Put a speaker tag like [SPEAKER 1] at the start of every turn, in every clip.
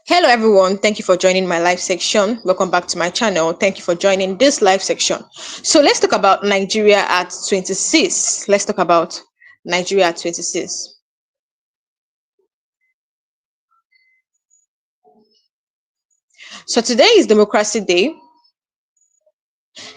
[SPEAKER 1] Hello everyone, thank you for joining my live section. Welcome back to my channel. Thank you for joining this live section. So let's talk about Nigeria at 26. Let's talk about Nigeria at 26. So today is Democracy Day.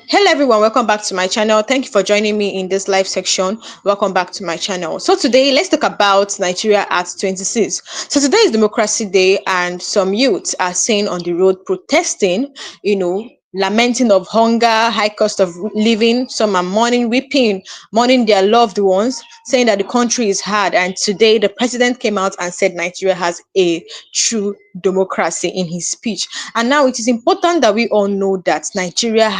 [SPEAKER 1] Hello everyone, welcome back to my channel. Thank you for joining me in this live section. Welcome back to my channel. So today let's talk about Nigeria at 26. So today is Democracy Day and some youths are seen on the road protesting, lamenting of hunger, high cost of living. Some are mourning, weeping, mourning their loved ones, saying that the country is hard. And today the president came out and said Nigeria has a true democracy in his speech. And now it is important that we all know that Nigeria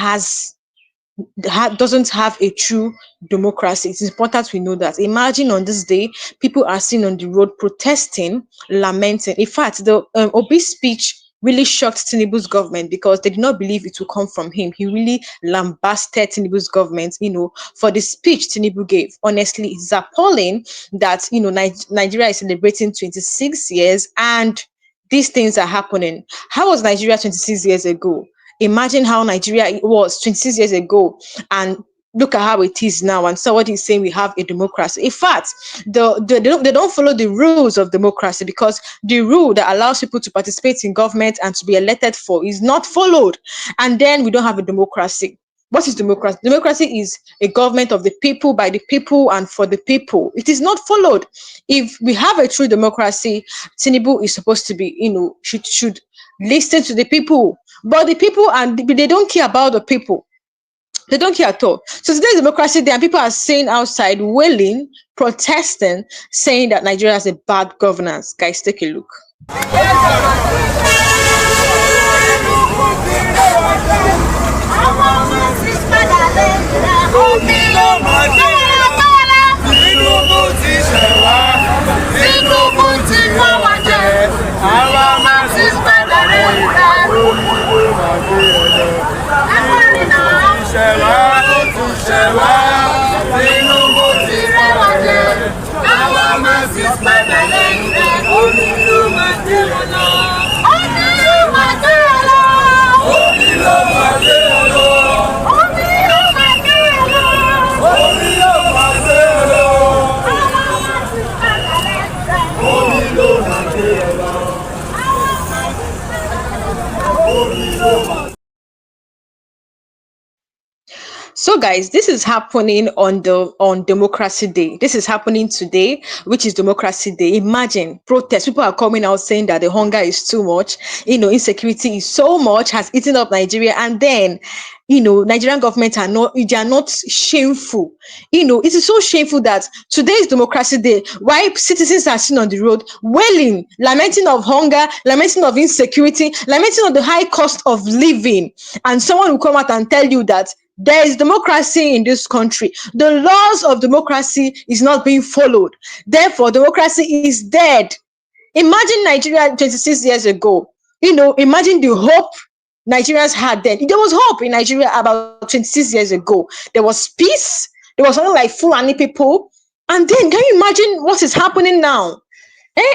[SPEAKER 1] doesn't have a true democracy. It's important we know that. Imagine on this day, people are seen on the road protesting, lamenting. In fact, the Obi's speech really shocked Tinubu's government because they did not believe it would come from him. He really lambasted Tinubu's government, for the speech Tinubu gave. Honestly, it's appalling that, Nigeria is celebrating 26 years and these things are happening. How was Nigeria 26 years ago? Imagine how Nigeria was 26 years ago and look at how it is now. And so what he's saying, we have a democracy. In fact, they don't follow the rules of democracy because the rule that allows people to participate in government and to be elected for is not followed. And then we don't have a democracy. What is democracy? Democracy is a government of the people, by the people, and for the people. It is not followed. If we have a true democracy, Tinubu is supposed to be, should listen to the people. But the people, and they don't care about the people. They don't care at all. So today is Democracy Day, and people are saying outside, wailing, protesting, saying that Nigeria has a bad governance. Guys, take a look. So guys, this is happening on Democracy Day. This is happening today, which is Democracy Day. Imagine protests. People are coming out saying that the hunger is too much, insecurity is so much, has eaten up Nigeria, and then Nigerian government they are not shameful. It is so shameful that today is Democracy Day. Why citizens are seen on the road wailing, lamenting of hunger, lamenting of insecurity, lamenting of the high cost of living, and someone will come out and tell you that there is democracy in this country. The laws of democracy is not being followed. Therefore, democracy is dead. Imagine Nigeria 26 years ago. Imagine the hope Nigerians had then. There was hope in Nigeria about 26 years ago. There was peace. There was something like Fulani people. And then, can you imagine what is happening now?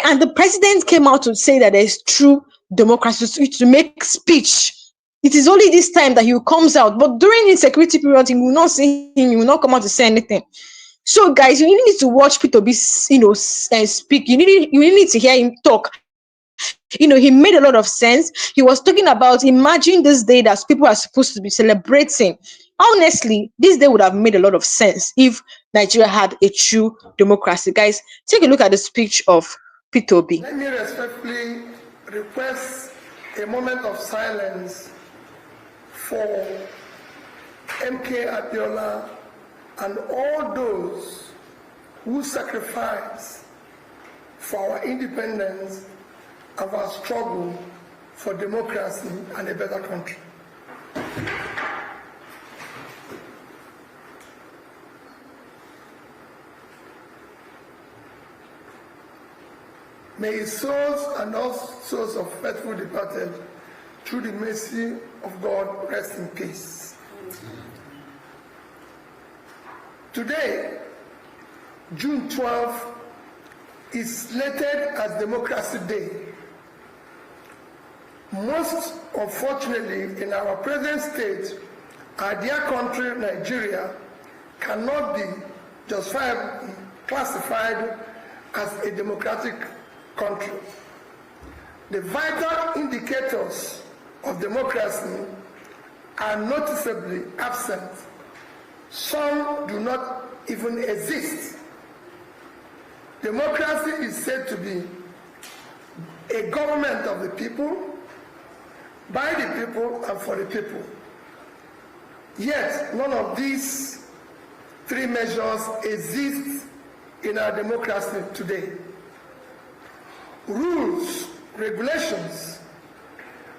[SPEAKER 1] And the president came out to say that there is true democracy, to make speech. It is only this time that he comes out. But during insecurity period, you will not see him. You will not come out to say anything. So, guys, you need to watch P2B, speak. You need to hear him talk. He made a lot of sense. He was talking about, imagine this day that people are supposed to be celebrating. Honestly, this day would have made a lot of sense if Nigeria had a true democracy. Guys, take a look at the speech of P2B.
[SPEAKER 2] Let me respectfully request a moment of silence for MK Abiola and all those who sacrifice for our independence and our struggle for democracy and a better country. May his souls and all souls of faithful departed, through the mercy of God, rest in peace. Today, June 12th, is slated as Democracy Day. Most unfortunately, in our present state, our dear country, Nigeria, cannot be justifiably classified as a democratic country. The vital indicators of democracy are noticeably absent. Some do not even exist. Democracy is said to be a government of the people, by the people, and for the people. Yet, none of these three measures exist in our democracy today. Rules, regulations,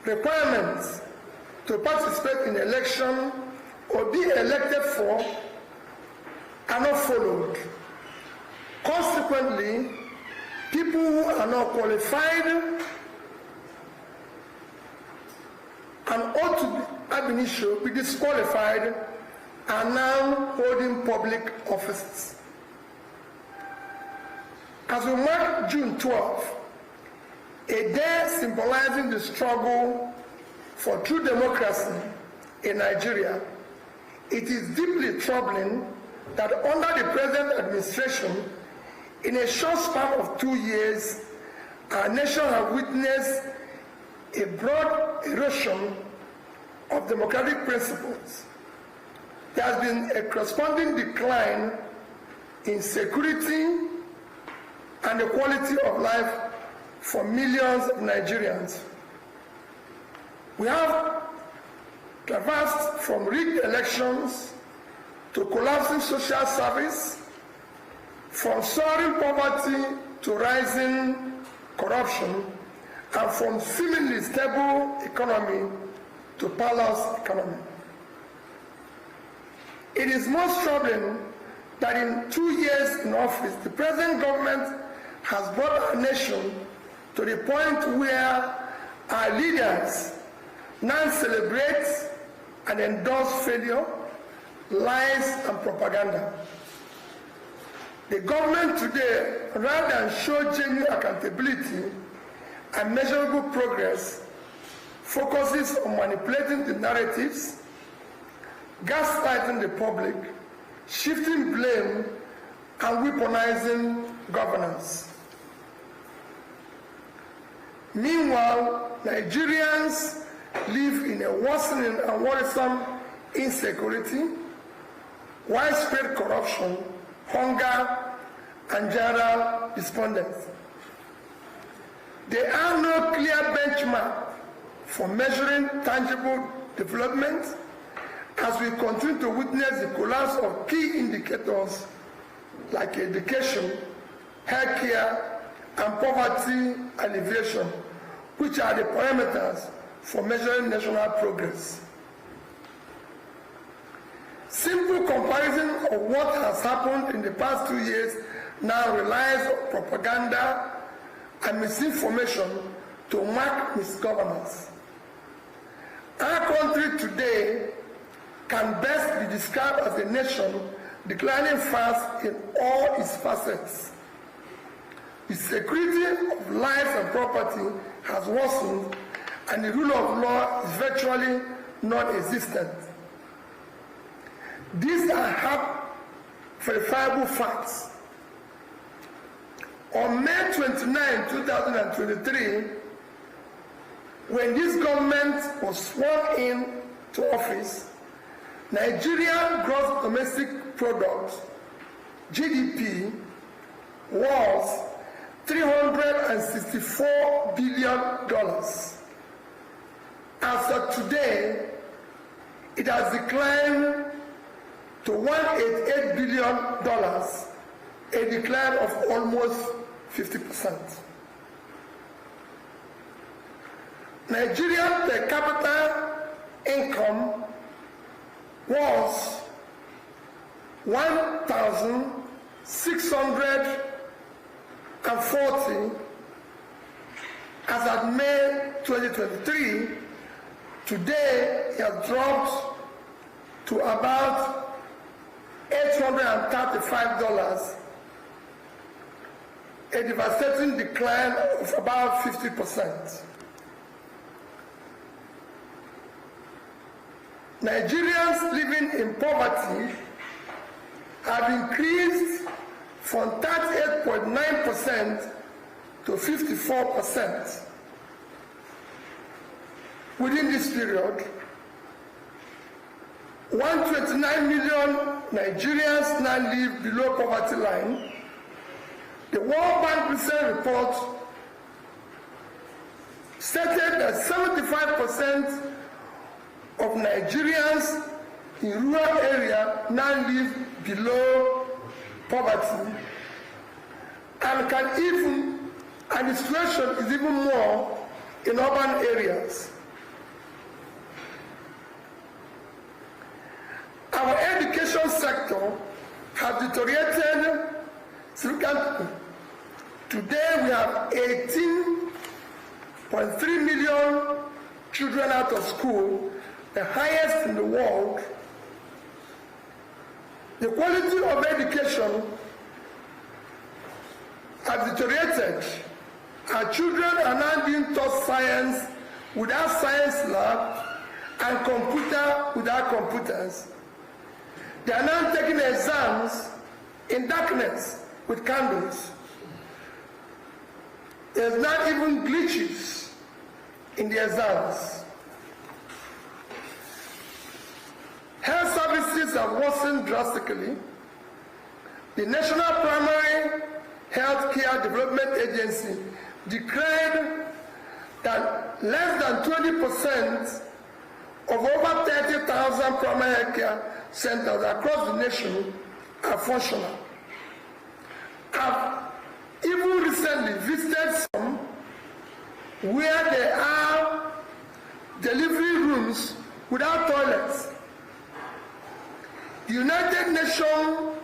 [SPEAKER 2] requirements to participate in election or be elected for are not followed. Consequently, people who are not qualified and ought to ab initio be disqualified are now holding public offices. As we mark June 12, a day symbolizing the struggle for true democracy in Nigeria, it is deeply troubling that under the present administration, in a short span of 2 years, our nation has witnessed a broad erosion of democratic principles. There has been a corresponding decline in security and the quality of life for millions of Nigerians. We have traversed from rigged elections to collapsing social service, from soaring poverty to rising corruption, and from seemingly stable economy to parlous economy. It is most troubling that in 2 years in office, the present government has brought our nation to the point where our leaders now celebrate and endorse failure, lies, and propaganda. The government today, rather than show genuine accountability and measurable progress, focuses on manipulating the narratives, gaslighting the public, shifting blame, and weaponizing governance. Meanwhile, Nigerians live in a worsening and worrisome insecurity, widespread corruption, hunger, and general despondency. There are no clear benchmarks for measuring tangible development as we continue to witness the collapse of key indicators like education, healthcare, and poverty alleviation, which are the parameters for measuring national progress. Simple comparison of what has happened in the past 2 years now relies on propaganda and misinformation to mark misgovernance. Our country today can best be described as a nation declining fast in all its facets. The security of life and property has worsened, and the rule of law is virtually non-existent. These are hard, verifiable facts. On May 29, 2023, when this government was sworn in to office, Nigerian gross domestic product, GDP, was $364 billion. As of today, it has declined to $188 billion, a decline of almost 50%. Nigerian per capita income was $1,640 as at May 2023. Today, it has dropped to about $835, a devastating decline of about 50%. Nigerians living in poverty have increased from 38.9% to 54%. Within this period, 129 million Nigerians now live below poverty line. The World Bank recent report stated that 75% of Nigerians in rural area now live below poverty, and the situation is even more in urban areas. Our education sector has deteriorated significantly. Today we have 18.3 million children out of school, the highest in the world. The quality of education has deteriorated. Our children are now being taught science without science lab and computer without computers. They are now taking exams in darkness with candles. There's not even glitches in the exams. Health services have worsened drastically. The National Primary Health Care Development Agency declared that less than 20% of over 30,000 primary health care centers across the nation are functional. I've even recently visited some where there are delivery rooms without toilets. The United Nations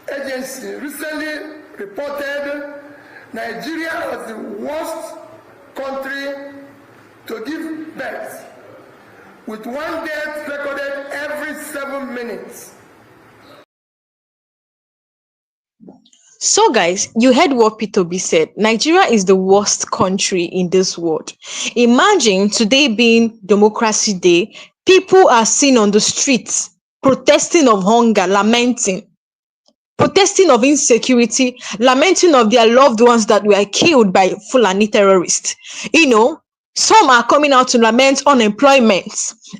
[SPEAKER 2] Agency recently reported Nigeria as the worst country to give birth, with one death recorded every 7 minutes.
[SPEAKER 1] So, guys, you heard what P2B said. Nigeria is the worst country in this world. Imagine today being Democracy Day, people are seen on the streets protesting of hunger, lamenting, protesting of insecurity, lamenting of their loved ones that were killed by Fulani terrorists. Some are coming out to lament unemployment,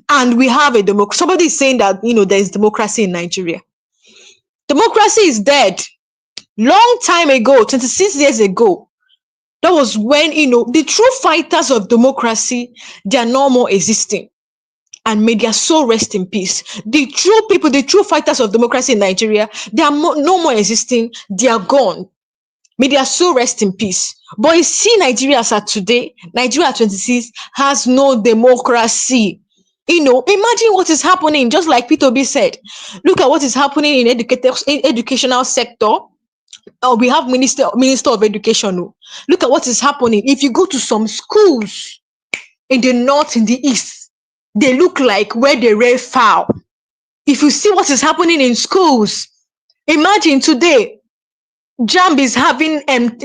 [SPEAKER 1] and we have a democracy. Somebody is saying that there is democracy in Nigeria. Democracy is dead. Long time ago, 26 years ago, that was when the true fighters of democracy, they are no more existing, and may their soul rest in peace. The true people, the true fighters of democracy in Nigeria, they are no more existing. They are gone. May their soul rest in peace. But you see, Nigeria as at today, Nigeria at 26 has no democracy. Imagine what is happening. Just like P2B said, look at what is happening in educational sector. We have minister of education. Look at what is happening. If you go to some schools in the north, in the east, they look like where they rear fowl. If you see what is happening in schools, imagine today JAMB is having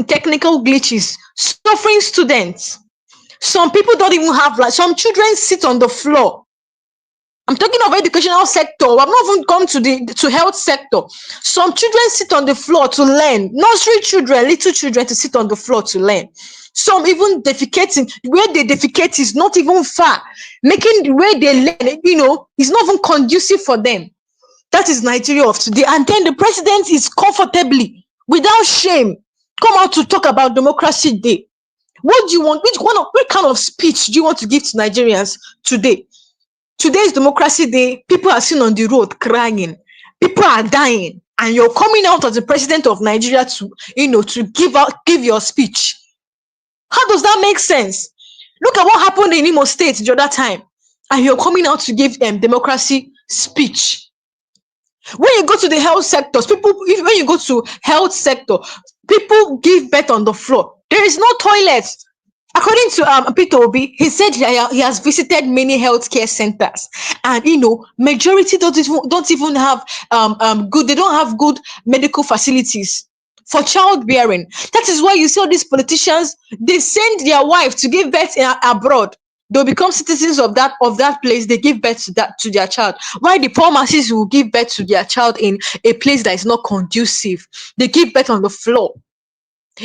[SPEAKER 1] technical glitches, suffering students. Some people don't even have, like, some children sit on the floor. I'm talking of educational sector. I've not even come to health sector. Some children sit on the floor to learn. Nursery children, little children, to sit on the floor to learn. Some even defecating. Where they defecate is not even far. Making the way they learn, is not even conducive for them. That is Nigeria of today. And then the president is comfortably, without shame, come out to talk about Democracy Day. What do you want? What kind of speech do you want to give to Nigerians today? Today's Democracy Day, people are seen on the road crying. People are dying, and you're coming out as the president of Nigeria to give your speech. How does that make sense? Look at what happened in Imo State the other time, and you're coming out to give democracy speech. When you go to the health sectors, when you go to health sector, people give birth on the floor. There is no toilets. According to P2B, he said he has visited many healthcare centers, and majority don't even have good. They don't have good medical facilities for childbearing. That is why you see all these politicians, they send their wife to give birth abroad. They'll become citizens of that place. They give birth to their child. Why the poor masses will give birth to their child in a place that is not conducive? They give birth on the floor.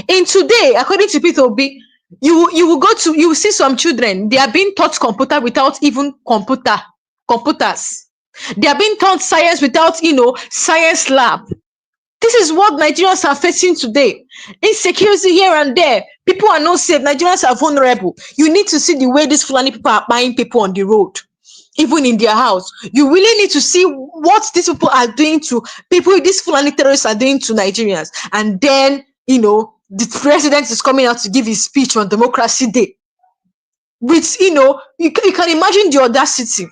[SPEAKER 1] In today, according to Peter Obi, you will see some children, they are being taught computer without even computers. They are being taught science without science lab. This is what Nigerians are facing today. Insecurity here and there. People are not safe. Nigerians are vulnerable. You need to see the way these Fulani people are buying people on the road, even in their house. You really need to see what these people are doing to people, these Fulani terrorists are doing to Nigerians. And then, the president is coming out to give his speech on Democracy Day. With, you can imagine the audacity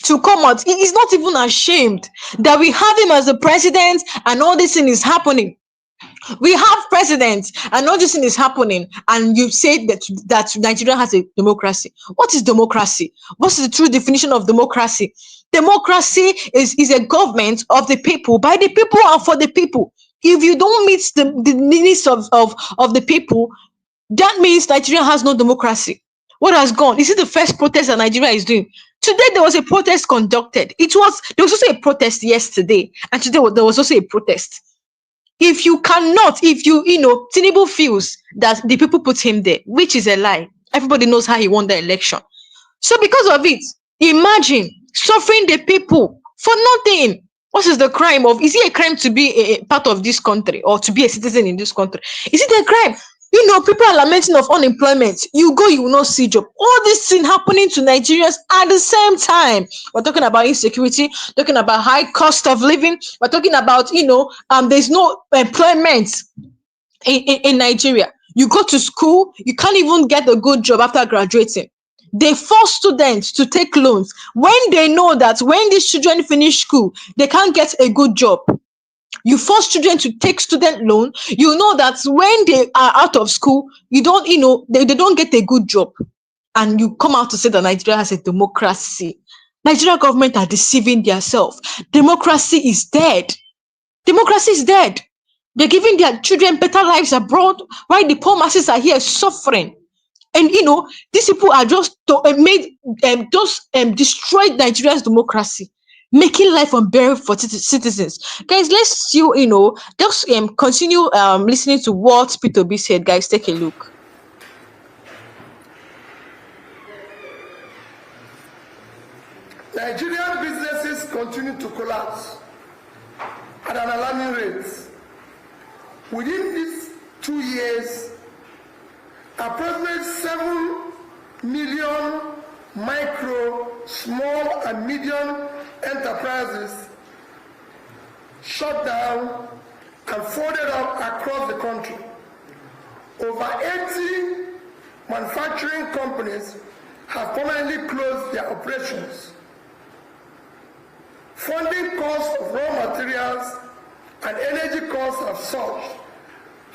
[SPEAKER 1] to come out. He is not even ashamed that we have him as the president and all this thing is happening. We have president and all this thing is happening, and you say that Nigeria has a democracy. What is democracy? What's the true definition of democracy? Democracy is a government of the people, by the people, and for the people. If you don't meet the needs of the people, that means Nigeria has no democracy. What has gone? This is the first protest that Nigeria is doing. Today there was a protest conducted. There was also a protest yesterday, and today there was also a protest. If Tinubu feels that the people put him there, which is a lie. Everybody knows how he won the election. So because of it, imagine suffering the people for nothing. What is the crime of? Is it a crime to be a part of this country or to be a citizen in this country? Is it a crime? People are lamenting of unemployment. You go, you will not see job. All this thing happening to Nigerians at the same time. We're talking about insecurity, talking about high cost of living. We're talking about, there's no employment in Nigeria. You go to school, you can't even get a good job after graduating. They force students to take loans when they know that when these children finish school, they can't get a good job. You force children to take student loan. You know that when they are out of school, they don't get a good job. And you come out to say that Nigeria has a democracy. Nigeria government are deceiving themselves. Democracy is dead. Democracy is dead. They're giving their children better lives abroad, while the poor masses are here suffering. And these people are just destroyed Nigeria's democracy, making life unbearable for citizens. Guys, let's still, just continue listening to what Peter B said. Guys, take a look.
[SPEAKER 2] Nigerian businesses continue to collapse at an alarming rate. Within these 2 years, approximately 7 million micro, small, and medium enterprises shut down and folded up across the country. Over 80 manufacturing companies have permanently closed their operations. Funding costs of raw materials and energy costs have surged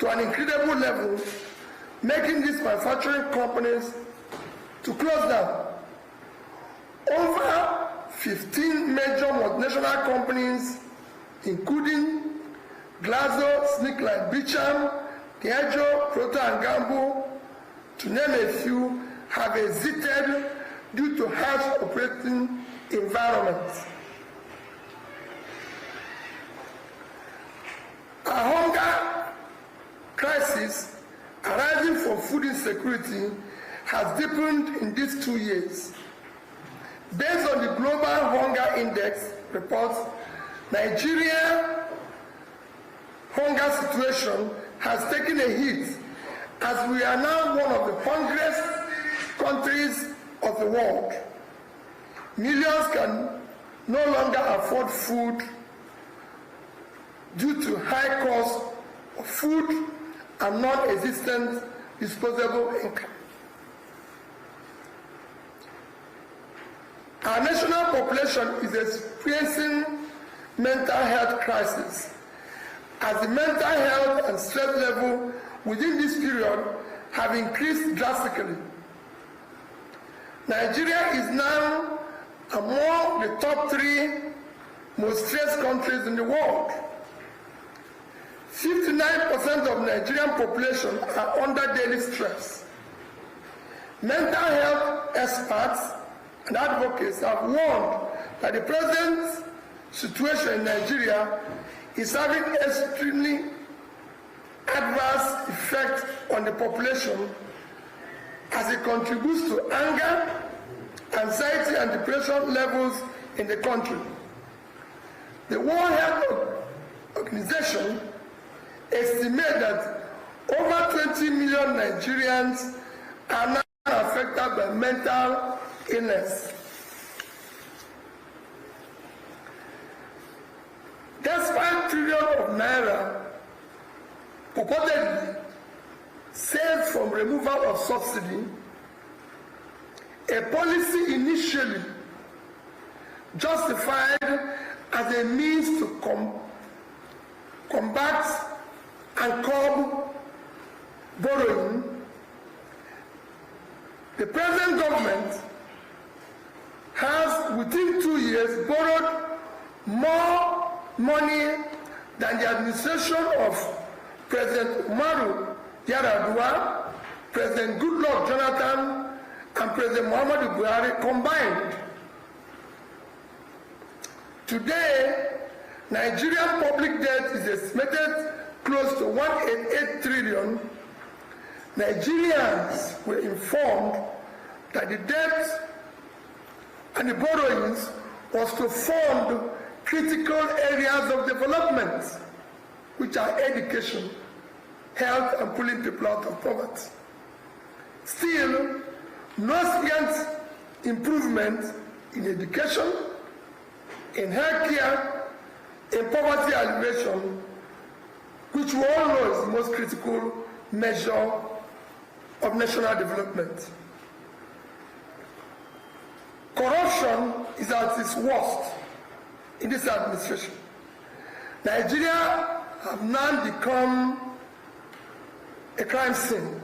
[SPEAKER 2] to an incredible level, making these manufacturing companies to close down. Over 15 major multinational companies, including Glasgow, Snickline, Beecham, Diageo, Procter & Gamble, to name a few, have exited due to harsh operating environments. A hunger crisis arising from food insecurity has deepened in these 2 years. Based on the Global Hunger Index reports, Nigeria's hunger situation has taken a hit, as we are now one of the hungriest countries of the world. Millions can no longer afford food due to high cost of food and non-existent disposable income. Our national population is experiencing mental health crisis, as the mental health and stress level within this period have increased drastically. Nigeria is now among the top 3 most stressed countries in the world. 59% of Nigerian population are under daily stress. Mental health experts and advocates have warned that the present situation in Nigeria is having extremely adverse effect on the population as it contributes to anger, anxiety, and depression levels in the country. The World Health Organization estimates that over 20 million Nigerians are now affected by mental illness. Despite trillions of naira purportedly saved from removal of subsidy, a policy initially justified as a means to combat and curb borrowing, the present government has, within 2 years, borrowed more money than the administration of President Umaru Yar'Adua, President Goodluck Jonathan, and President Muhammadu Buhari combined. Today, Nigerian public debt is estimated close to 188 trillion. Nigerians were informed that the debt and the borrowings was to fund critical areas of development, which are education, health, and pulling people out of poverty. Still, no significant improvement in education, in healthcare, in poverty alleviation, which we all know is the most critical measure of national development. Corruption is at its worst in this administration. Nigeria have now become a crime scene.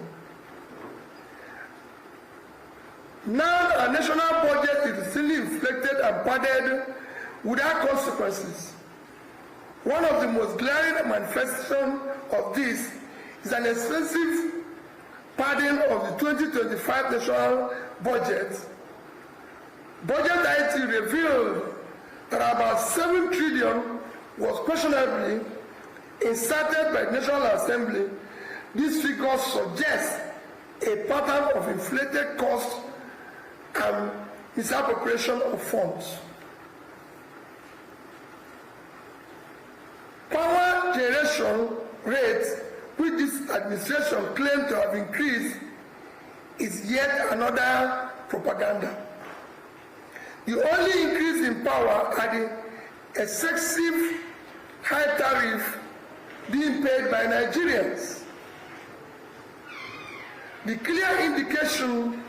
[SPEAKER 2] Now our national budget is still inflated and padded without consequences. One of the most glaring manifestations of this is an extensive padding of the 2025 national budget. Budget IT revealed that about 7 trillion was questionably inserted by the National Assembly. These figures suggest a pattern of inflated costs and misappropriation of funds. Power generation rates, which this administration claims to have increased, is yet another propaganda. The only increase in power are the excessive high tariff being paid by Nigerians. The clear indication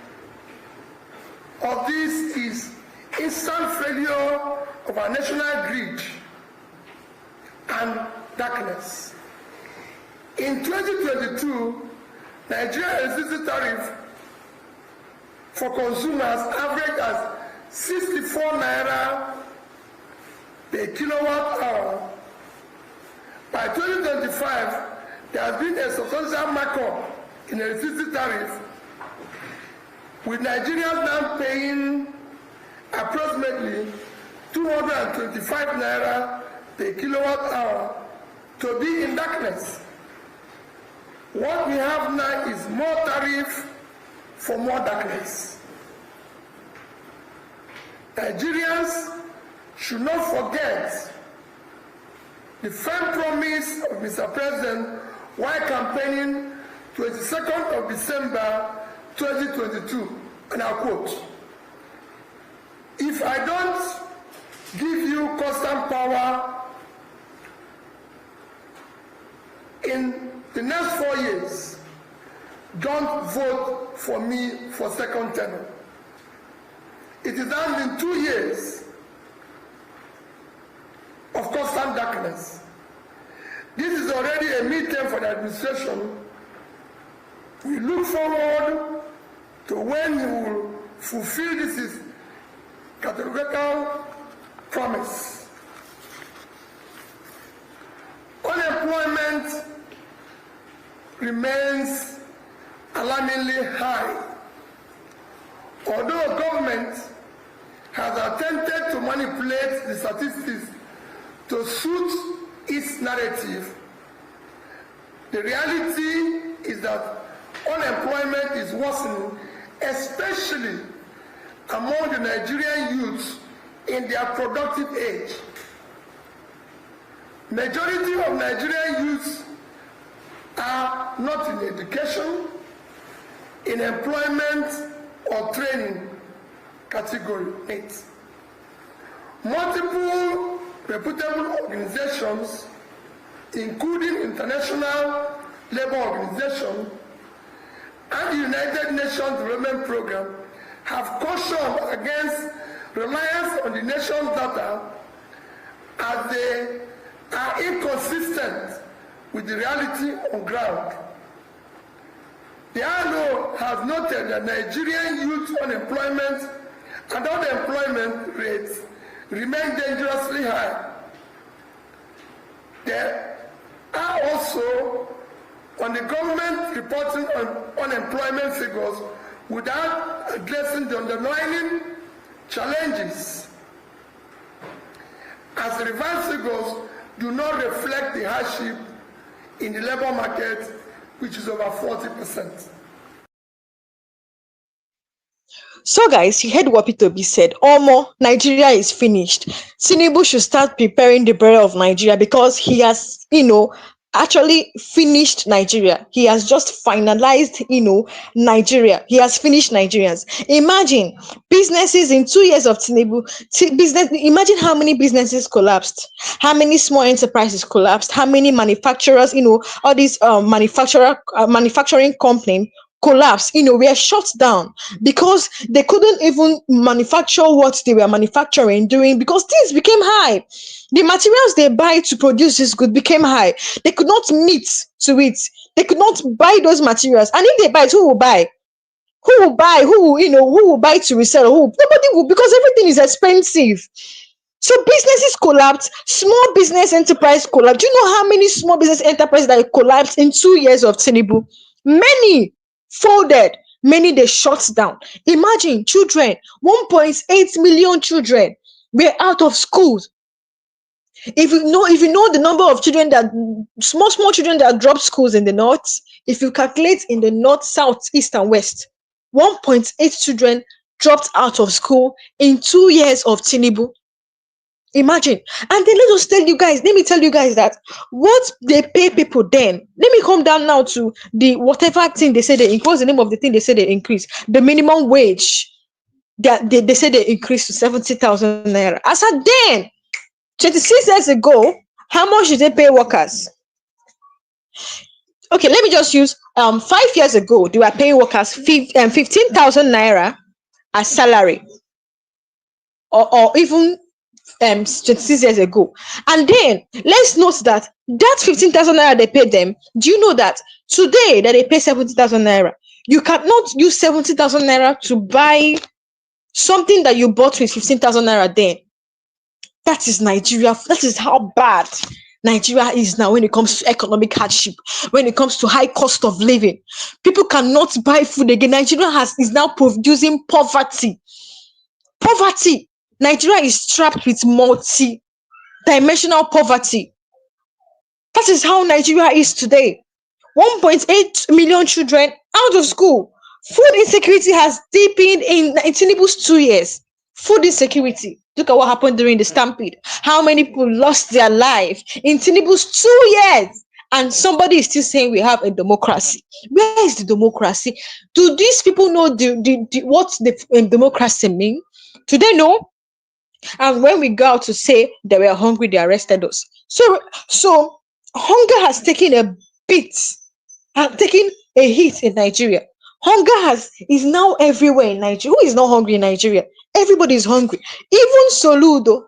[SPEAKER 2] of this is instant failure of our national grid and darkness. In 2022, Nigeria's electricity tariff for consumers averaged as 64 naira per kilowatt hour. By 2025, there has been a substantial markup in the electricity tariff, with Nigerians now paying approximately 225 naira per kilowatt hour to be in darkness. What we have now is more tariff for more darkness. Nigerians should not forget the firm promise of Mr. President while campaigning 22nd of December 2022, and I'll quote, "If I don't give you constant power in the next 4 years, don't vote for me for second term." It is now been 2 years of constant darkness. This is already a midterm for the administration. We look forward to when you will fulfill this categorical promise. Unemployment remains alarmingly high. Although government has attempted to manipulate the statistics to suit its narrative, the reality is that unemployment is worsening, especially among the Nigerian youths in their productive age. Majority of Nigerian youths are not in education, in employment or training category 8. Multiple reputable organizations, including International Labour Organization and the United Nations Development Programme, have cautioned against reliance on the nation's data as they are inconsistent with the reality on ground. The ILO has noted that Nigerian youth unemployment and unemployment rates remain dangerously high. There are also on the government reporting on unemployment figures without addressing the underlying challenges, as the revised figures do not reflect the hardship in the labor market, which is over 40%.
[SPEAKER 1] So, guys, you heard what Peter B said. Omo, Nigeria is finished. Tinubu should start preparing the burial of Nigeria because he has, actually finished Nigeria. He has just finalized, Nigeria. He has finished Nigerians. Imagine businesses in 2 years of Tinubu. Business. Imagine how many businesses collapsed, how many small enterprises collapsed, how many manufacturers, all these manufacturing companies collapse, were shut down because they couldn't even manufacture what they were manufacturing doing because things became high. The materials they buy to produce this good became high. They could not meet to it. They could not buy those materials. And if they buy it, who will buy? Who will buy? Who will buy to resell? Who? Nobody will, because everything is expensive. So businesses collapsed, small business enterprise collapsed. Do you know how many small business enterprises that collapsed in 2 years of Tinubu? Many folded, many they shut down. Imagine children, 1.8 million children were out of schools. If you know the number of children that small children that dropped schools in the north, if you calculate in the north, south, east, and west, 1.8 children dropped out of school in 2 years of Tinubu. Imagine. And then let me tell you guys that what they pay people then. Let me come down now to the whatever thing they say they increase, the name of the thing they say they increase. The minimum wage that they say they increase to 70,000 naira. As at then, 26 years ago, how much did they pay workers? Okay, let me just use 5 years ago, they were paying workers 15,000 naira as salary, or even 26 years ago. And then let's note that 15,000 naira they paid them. Do you know that today that they pay 70,000 naira, you cannot use 70,000 naira to buy something that you bought with 15,000 naira then? That is Nigeria. That is how bad Nigeria is now when it comes to economic hardship, when it comes to high cost of living. People cannot buy food again. Nigeria is now producing poverty. Poverty. Nigeria is trapped with multi-dimensional poverty. That is how Nigeria is today. 1.8 million children out of school. Food insecurity has deepened in Tinubu's 2 years. Food insecurity. Look at what happened during the stampede. How many people lost their life in Tinubu's 2 years? And somebody is still saying we have a democracy. Where is the democracy? Do these people know what the democracy mean? Do they know? And when we go out to say they were hungry, they arrested us. So hunger has taken a beat, has taken a hit in Nigeria. Hunger is now everywhere in Nigeria. Who is not hungry in Nigeria? Everybody is hungry. Even Soludo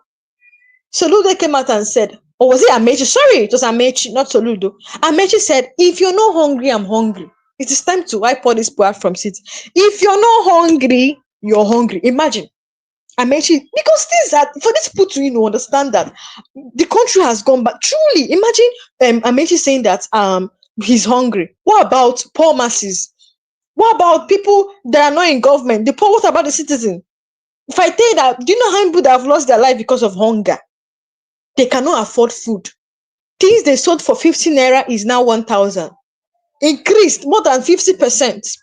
[SPEAKER 1] came out and said, or was it Amechi? Sorry, it was Amechi, not Soludo. Amechi said, if you're not hungry, I'm hungry. It is time to wipe all this poor from city. If you're not hungry, you're hungry. Imagine. Amechi, because things that for these people to understand that the country has gone back. Truly, imagine Amechi saying that he's hungry. What about poor masses? What about people that are not in government? The poor, what about the citizen? If I tell you that, do you know how many people that have lost their life because of hunger? They cannot afford food. Things they sold for 15 naira is now 1,000. Increased more than 50%.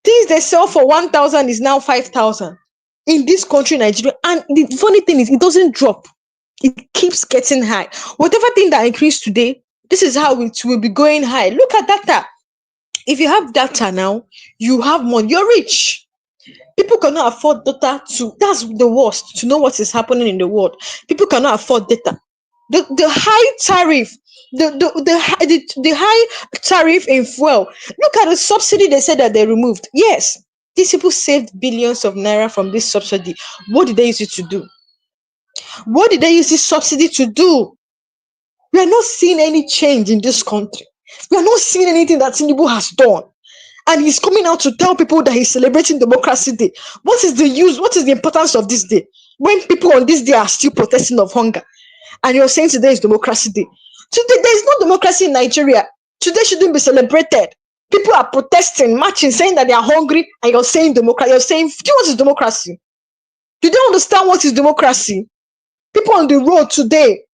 [SPEAKER 1] Things they sell for 1,000 is now 5,000 in this country, Nigeria. And the funny thing is, it doesn't drop. It keeps getting high. Whatever thing that increased today, this is how it will be going high. Look at data. If you have data now, you have money, you're rich. People cannot afford data to, that's the worst, to know what is happening in the world. People cannot afford data. The high tariff, the high tariff in fuel. Look at the subsidy they said that they removed. Yes, these people saved billions of naira from this subsidy. What did they use it to do? What did they use this subsidy to do? We are not seeing any change in this country. We are not seeing anything that Tinubu has done. And he's coming out to tell people that he's celebrating Democracy Day. What is the use? What is the importance of this day? When people on this day are still protesting of hunger. And you're saying today is Democracy Day. Today, there's no democracy in Nigeria. Today shouldn't be celebrated. People are protesting, marching, saying that they are hungry, and you're saying democracy. You're saying, do you know what is democracy? Do they understand what is democracy? People on the road today,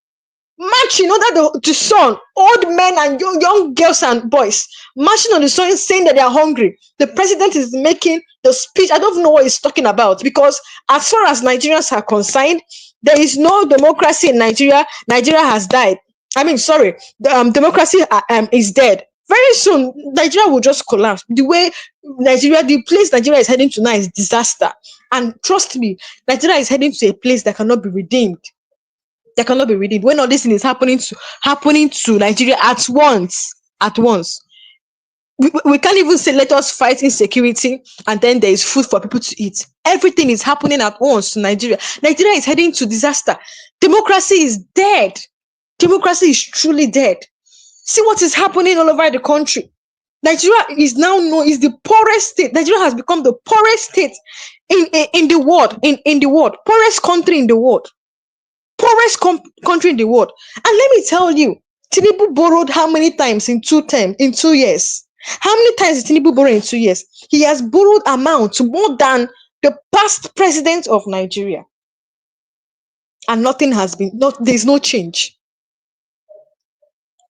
[SPEAKER 1] marching under the sun, old men and young girls and boys marching on the sun, saying that they are hungry. The president is making the speech. I don't know what he's talking about, because as far as Nigerians are concerned, there is no democracy in Nigeria. Nigeria has died. I mean, sorry, democracy is dead. Very soon, Nigeria will just collapse. The way Nigeria, the place Nigeria is heading to now is disaster. And trust me, Nigeria is heading to a place that cannot be redeemed. That cannot be redeemed. When all this thing is happening to Nigeria at once, at once. We can't even say let us fight insecurity and then there is food for people to eat. Everything is happening at once to Nigeria. Nigeria is heading to disaster. Democracy is dead. Democracy is truly dead. See what is happening all over the country. Nigeria is now known is the poorest state. Nigeria has become the poorest state in the world. In the world, poorest country in the world. Poorest country in the world. And let me tell you, Tinubu borrowed how many times in 2 years? How many times did Tinubu borrow in 2 years? He has borrowed amount to more than the past president of Nigeria. And nothing has been, there's no change.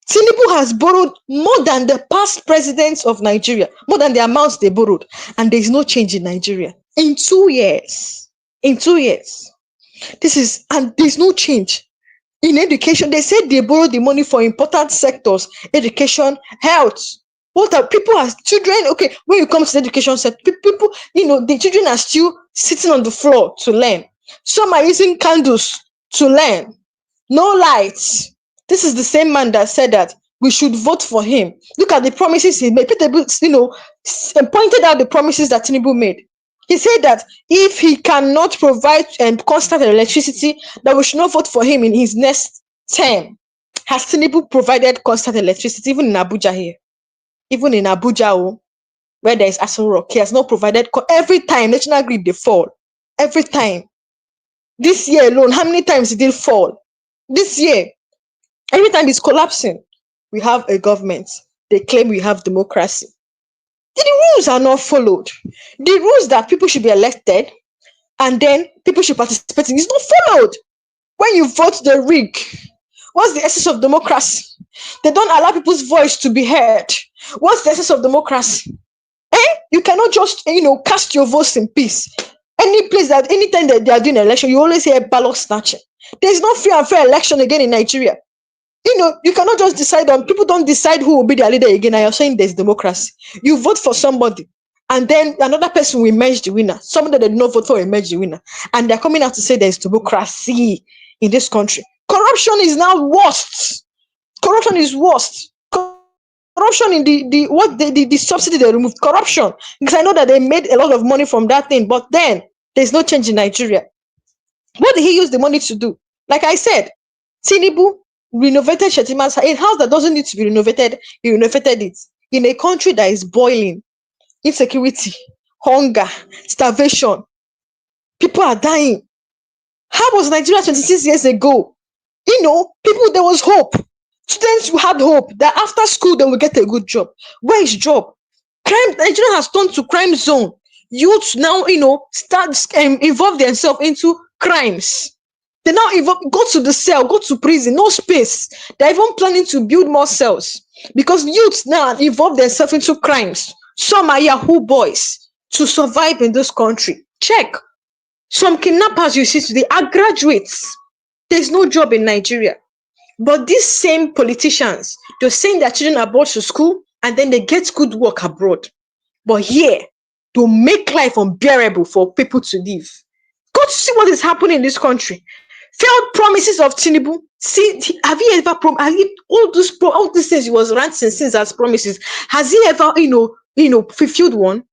[SPEAKER 1] Tinubu has borrowed more than the past presidents of Nigeria, more than the amounts they borrowed, and there's no change in Nigeria. In 2 years. In 2 years. And there's no change. In education, they said they borrowed the money for important sectors, education, health. What are people as children? Okay, when you come to the education sector, people, the children are still sitting on the floor to learn. Some are using candles to learn. No lights. This is the same man that said that we should vote for him. Look at the promises he made. Peter, pointed out the promises that Tinubu made. He said that if he cannot provide constant electricity, that we should not vote for him in his next term. Has Tinubu provided constant electricity, even in Abuja here? Even in Abuja, where there is Aso Rock, he has not provided. Every time national grid they fall. Every time. This year alone, how many times did it fall? This year, every time it's collapsing. We have a government. They claim we have democracy. The rules are not followed. The rules that people should be elected and then people should participate in is not followed. When you vote the rig, what's the essence of democracy? They don't allow people's voice to be heard. What's the essence of democracy? You cannot just, cast your votes in peace. Anytime that they are doing an election, you always hear ballot snatching. There's no free and fair election again in Nigeria. You cannot just decide on, people don't decide who will be their leader again. And you're saying there's democracy. You vote for somebody, and then another person will emerge the winner. Somebody that did not vote for will emerge the winner. And they're coming out to say there's democracy in this country. Corruption is now worst. Corruption is worst. Corruption in the subsidy they removed. Corruption. Because I know that they made a lot of money from that thing, but then there's no change in Nigeria. What did he use the money to do? Like I said, Tinubu renovated Shetima's house. A house that doesn't need to be renovated, he renovated it. In a country that is boiling, insecurity, hunger, starvation, people are dying. How was Nigeria 26 years ago? People, there was hope. Students who had hope that after school they will get a good job. Where is job? Nigeria has turned to crime zone. Youths now, start involve themselves into crimes. They now go to the cell, go to prison, no space. They're even planning to build more cells because youths now involve themselves into crimes. Some are Yahoo boys to survive in this country. Check. Some kidnappers you see today are graduates. There's no job in Nigeria. But these same politicians, they're saying their children are brought to school and then they get good work abroad. But here, to make life unbearable for people to live. Go to see what is happening in this country. Failed promises of Tinubu. See, have you ever all these things he was ranting since as promises? Has he ever, fulfilled one?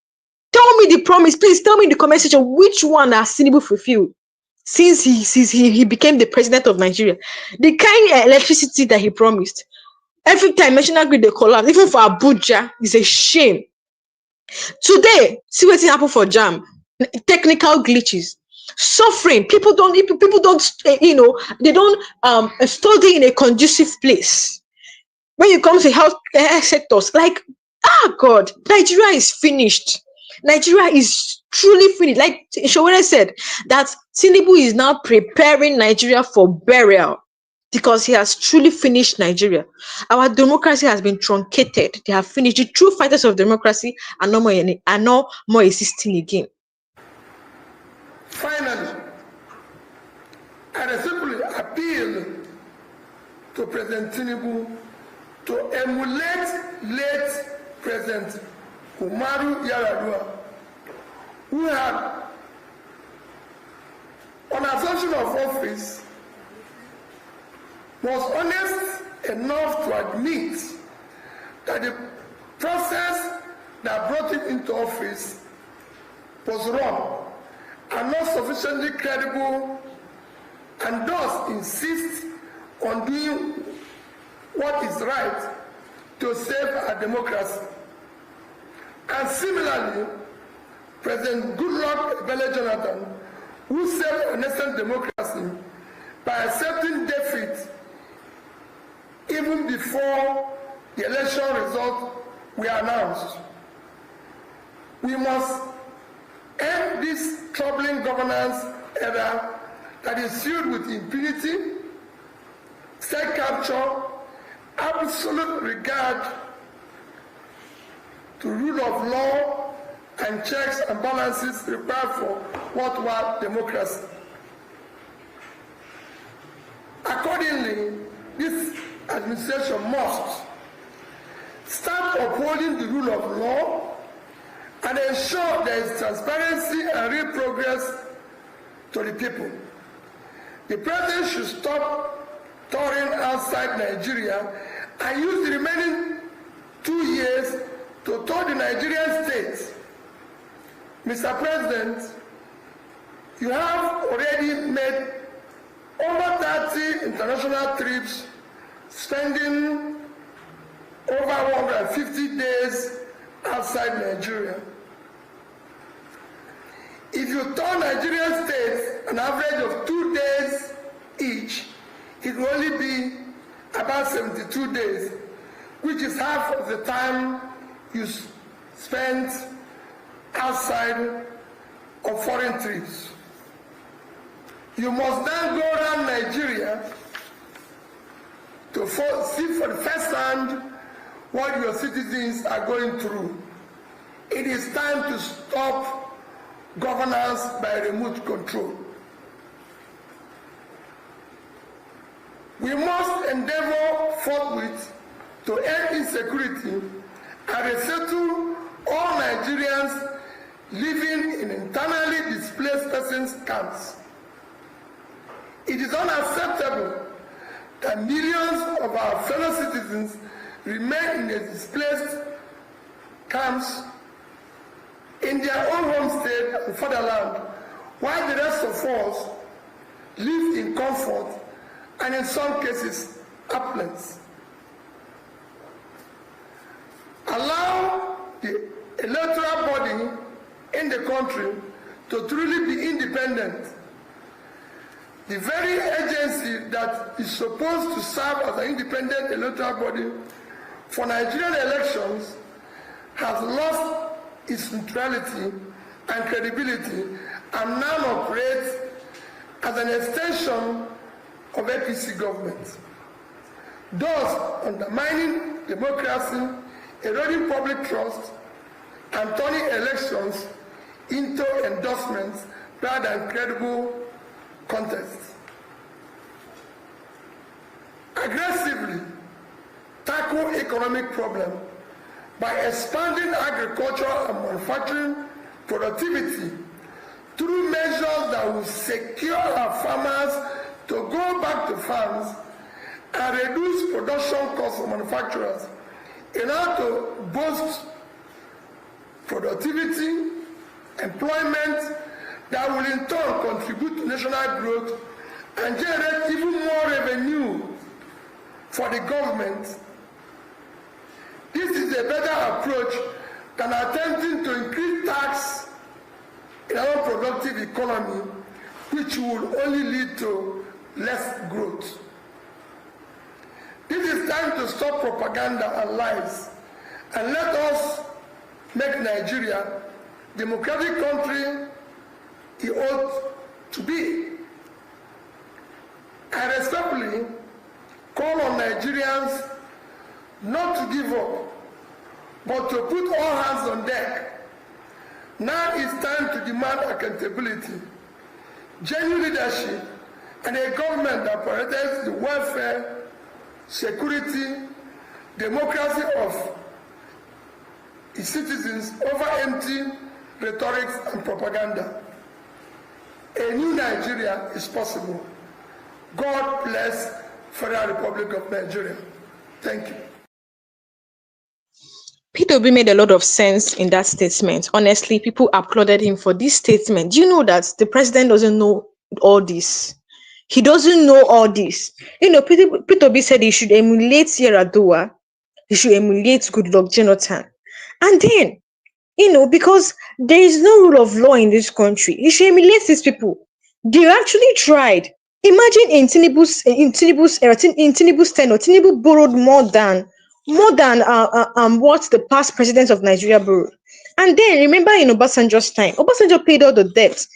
[SPEAKER 1] Tell me the promise, please. Tell me in the comment section which one has Tinubu fulfilled since he became the president of Nigeria. The kind of electricity that he promised. Every time national grid they collapse, even for Abuja, is a shame. Today, see what's happened for JAM. Technical glitches. Suffering. People don't, they don't study in a conducive place. When it comes to health sectors, like, God, Nigeria is finished. Nigeria is truly finished. Like Showore said, that Tinubu is now preparing Nigeria for burial because he has truly finished Nigeria. Our democracy has been truncated. They have finished. The true fighters of democracy are no more existing again.
[SPEAKER 2] Finally, I simply appeal to President Tinubu to emulate late President Umaru Yar'Adua, who had, on assumption of office, was honest enough to admit that the process that brought him into office was wrong and not sufficiently credible, and thus insist on doing what is right to save our democracy. And similarly, President Goodluck Ebele Jonathan, who saved our nascent democracy by accepting defeat even before the election results were announced. We must end this troubling governance era that is filled with impunity, state capture, absolute regard to rule of law, and checks and balances required for worthwhile democracy. Accordingly, this administration must start upholding the rule of law and ensure there is transparency and real progress to the people. The president should stop touring outside Nigeria and use the remaining 2 years to tour the Nigerian state. Mr. President, you have already made over 30 international trips, spending over 150 days outside Nigeria. If you tour Nigerian states an average of 2 days each, it will only be about 72 days, which is half of the time you spent outside of foreign trips. You must then go around Nigeria to see for the first hand what your citizens are going through. It is time to stop governance by remote control. We must endeavor forthwith to end insecurity and resettle all Nigerians living in internally displaced persons camps. It is unacceptable that millions of our fellow citizens remain in the displaced camps in their own home state and fatherland, while the rest of us live in comfort and in some cases opulence. Allow the electoral body in the country to truly be independent. The very agency that is supposed to serve as an independent electoral body for Nigerian elections has lost its neutrality and credibility and now operates as an extension of APC government, thus undermining democracy, eroding public trust, and turning elections into endorsements rather than credible contests. Aggressively tackle economic problems by expanding agriculture and manufacturing productivity through measures that will secure our farmers to go back to farms and reduce production costs for manufacturers in order to boost productivity, employment that will in turn contribute to national growth and generate even more revenue for the government. This is a better approach than attempting to increase tax in our productive economy, which will only lead to less growth. This is time to stop propaganda and lies and let us make Nigeria the democratic country it ought to be. I respectfully call on Nigerians not to give up, but to put all hands on deck. Now it's time to demand accountability, genuine leadership, and a government that prioritizes the welfare, security, democracy of its citizens over empty rhetoric and propaganda. A new Nigeria is possible. God bless Federal Republic of Nigeria. Thank you.
[SPEAKER 1] P2B made a lot of sense in that statement. Honestly, people applauded him for this statement. Do you know that the president doesn't know all this? He doesn't know all this. You know, P2B said he should emulate Yaradua. He should emulate Goodluck Jonathan. And then, you know, because there is no rule of law in this country, he should emulate these people. They actually tried. Imagine in Tinubu's tenure, Tinubu borrowed more than what the past presidents of Nigeria borrowed. And then remember in Obasanjo's time, Obasanjo paid all the debts.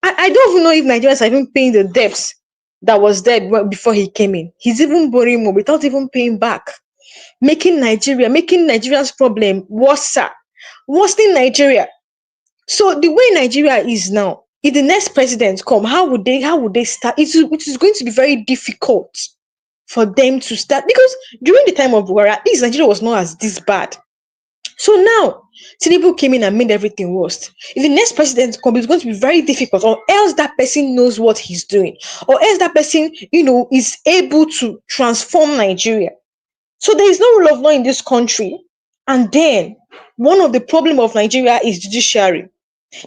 [SPEAKER 1] I don't even know if Nigerians are even paying the debts that was there before he came in. He's even borrowing more without even paying back, making Nigeria's problem worse, worsening Nigeria. So the way Nigeria is now, if the next president come, how would they start? It is going to be very difficult for them to start, because during the time of Buhari, at least Nigeria was not as this bad. So now Tinubu came in and made everything worse. If the next president comes, it's going to be very difficult, or else that person knows what he's doing, or else that person, is able to transform Nigeria. So there is no rule of law in this country. And then one of the problem of Nigeria is judiciary.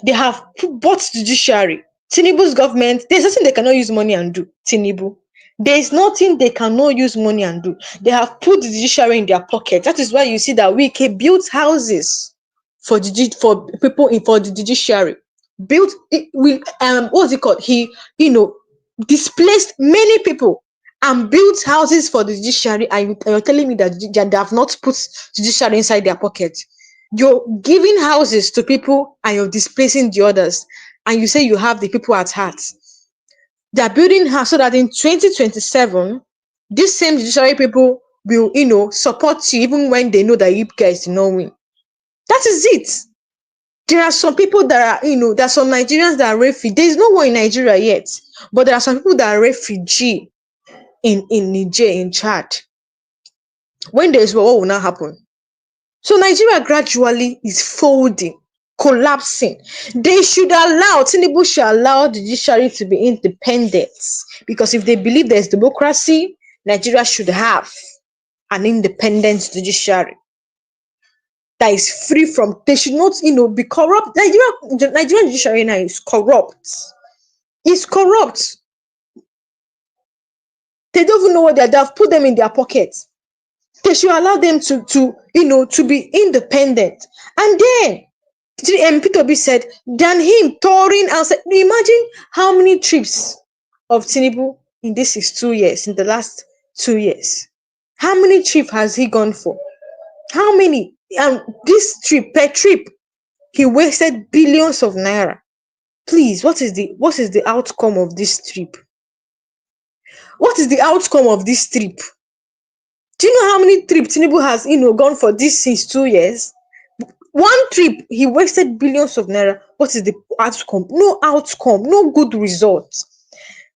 [SPEAKER 1] They have bought judiciary. Tinubu's government, there's nothing they cannot use money and do. Tinubu. There's nothing they cannot use money and do. They have put the judiciary in their pocket. That is why you see that Wike built houses for people for the judiciary. Built it with what's it called? He displaced many people and built houses for the judiciary, and you're telling me that they have not put judiciary inside their pocket. You're giving houses to people and you're displacing the others, and you say you have the people at heart. They're building house so that in 2027, these same judiciary people will, support you even when they know that you guys did not win. That is it. There are some people that are, there are some Nigerians that are refugee. There is no war in Nigeria yet, but there are some people that are refugee in Niger, in Chad. When there is war, what will now happen? So Nigeria gradually is folding, collapsing. Tinubu should allow the judiciary to be independent, because if they believe there's democracy, Nigeria should have an independent judiciary that is free from, they should not, be corrupt. Nigerian judiciary now is corrupt. It's corrupt. They don't even know what they have put them in their pockets. They should allow them to be independent. And then P2B said, than him touring outside. Imagine how many trips of Tinubu in this is 2 years, in the last 2 years. How many trips has he gone for? How many? This trip, per trip, he wasted billions of naira. Please, what is the outcome of this trip? What is the outcome of this trip? Do you know how many trips Tinubu has, gone for this since 2 years? One trip, he wasted billions of naira. What is the outcome? No outcome, no good results.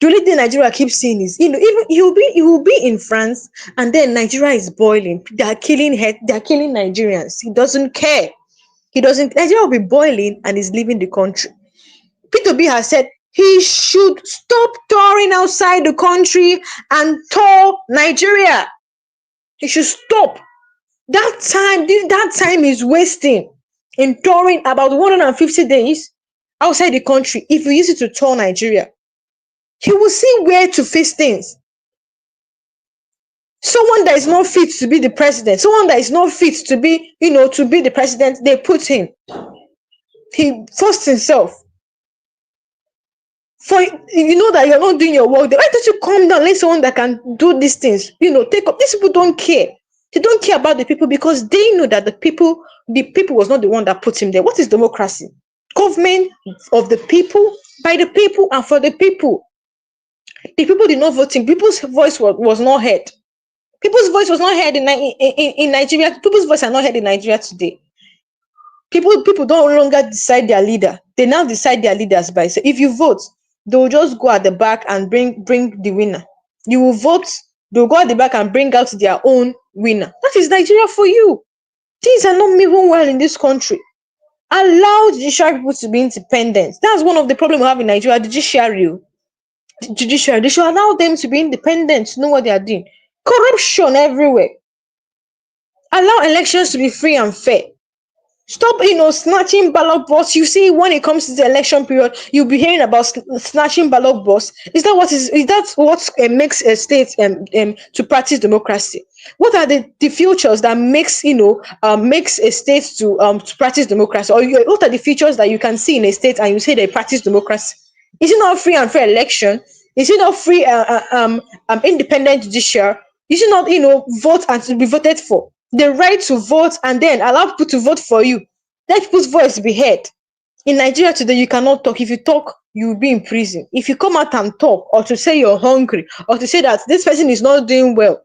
[SPEAKER 1] The only thing Nigeria keeps saying is, even he will be in France, and then Nigeria is boiling. They are killing Nigerians. He doesn't care. He doesn't. Nigeria will be boiling, and he's leaving the country. P2B has said he should stop touring outside the country and tour Nigeria. He should stop. That time is wasting in touring about 150 days outside the country. If you use it to tour Nigeria, he will see where to face things. Someone that is not fit to be the president, someone that is not fit to be the president, they put in. He forced himself. For you know that you're not doing your work, why don't you calm down? Let someone that can do these things, take up. These people don't care. They don't care about the people because they know that the people was not the one that put him there. What is democracy? Government of the people, by the people, and for the people. The people did not vote him. People's voice was not heard. People's voice was not heard in Nigeria. People's voice are not heard in Nigeria today. People don't no longer decide their leader. They now decide their leaders by. So if you vote, they will just go at the back and bring the winner. You will vote, they'll go at the back and bring out their own winner. That is Nigeria for you. Things are not moving well in this country. Allow judiciary people to be independent. That's one of the problems we have in Nigeria. Judiciary. They should allow them to be independent, to know what they are doing. Corruption everywhere. Allow elections to be free and fair. Stop, snatching ballot box. You see, when it comes to the election period, you'll be hearing about snatching ballot box. Is that what makes a state to practice democracy? What are the features that makes a state to practice democracy? Or what are the features that you can see in a state and you say they practice democracy? Is it not free and fair election? Is it not free independent judiciary? You should not, vote and to be voted for. The right to vote and then allow people to vote for you. Let people's voice be heard. In Nigeria today, you cannot talk. If you talk, you will be in prison. If you come out and talk, or to say you're hungry, or to say that this person is not doing well,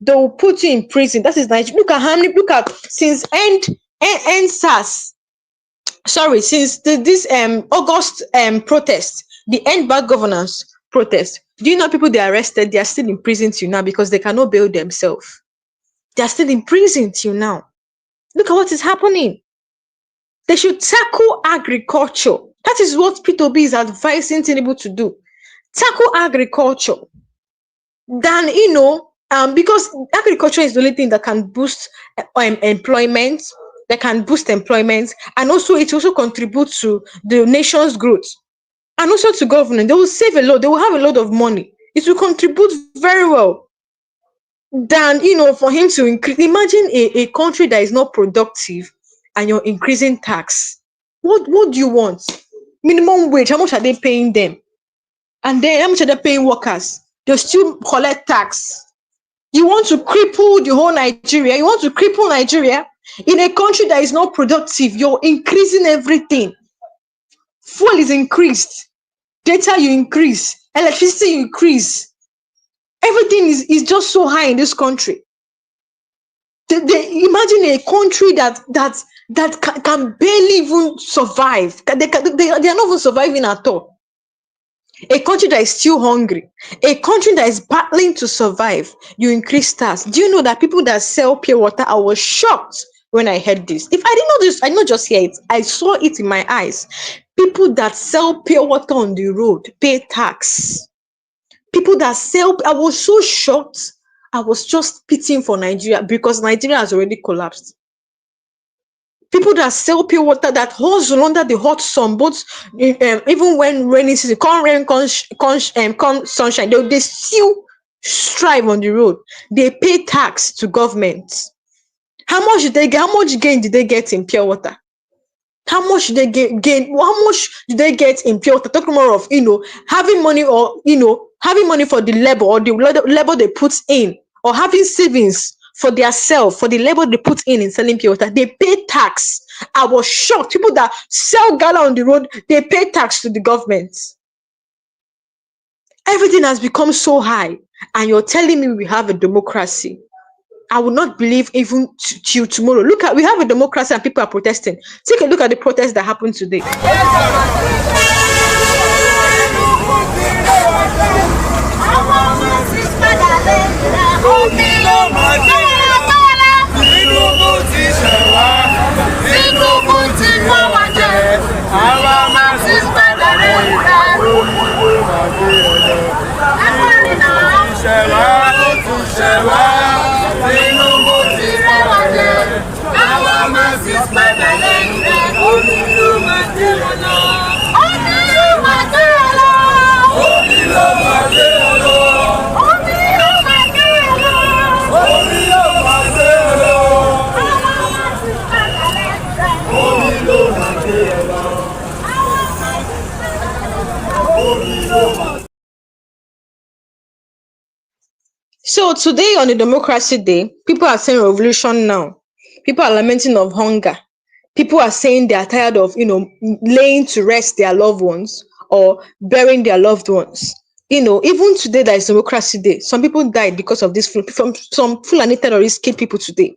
[SPEAKER 1] they will put you in prison. That is Nigeria. Look at since end SARS. Sorry, since this August protest, the end bad governance protest. Do you know people they arrested? They are still in prison till now because they cannot bail themselves. They are still in prison till now. Look at what is happening. They should tackle agriculture. That is what P2B is advising Tinubu to do. Tackle agriculture. Then, because agriculture is the only thing that can boost employment, and also it also contributes to the nation's growth, and also to government. They will save a lot. They will have a lot of money. It will contribute very well than for him to increase. Imagine a country that is not productive and you're increasing tax. What do you want? Minimum wage, how much are they paying them? And then how much are they paying workers? They still collect tax. You want to cripple the whole Nigeria? You want to cripple Nigeria in a country that is not productive? You're increasing everything. Fuel is increased, data you increase, electricity you increase. Everything is just so high in this country. They imagine a country that can barely even survive. They are not even surviving at all. A country that is still hungry, a country that is battling to survive, you increase tax. Do you know that people that sell pure water? I was shocked when I heard this. If I didn't know this, I not just hear it, I saw it in my eyes. People that sell pure water on the road pay tax. People that sell, I was so shocked. I was just pitying for Nigeria because Nigeria has already collapsed. People that sell pure water, that hustle under the hot sun, both even when rainy season, come rain, come sunshine, they still strive on the road. They pay tax to government. How much did they get? How much gain did they get in pure water? How much did they gain? How much did they get in pure water? Talking more of having money, or having money for the labor, or the labor they put in, or having savings for their self, for the labor they put in selling pure water, they pay tax. I was shocked. People that sell gala on the road, they pay tax to the government. Everything has become so high, and you're telling me we have a democracy. I will not believe even till tomorrow. Look at, we have a democracy and people are protesting. Take a look at the protest that happened today. So today on the Democracy Day, people are saying revolution now. People are lamenting of hunger. People are saying they are tired of, laying to rest their loved ones or burying their loved ones. Even today that is Democracy Day, some people died because of this. From some Fulani terrorists killed people today.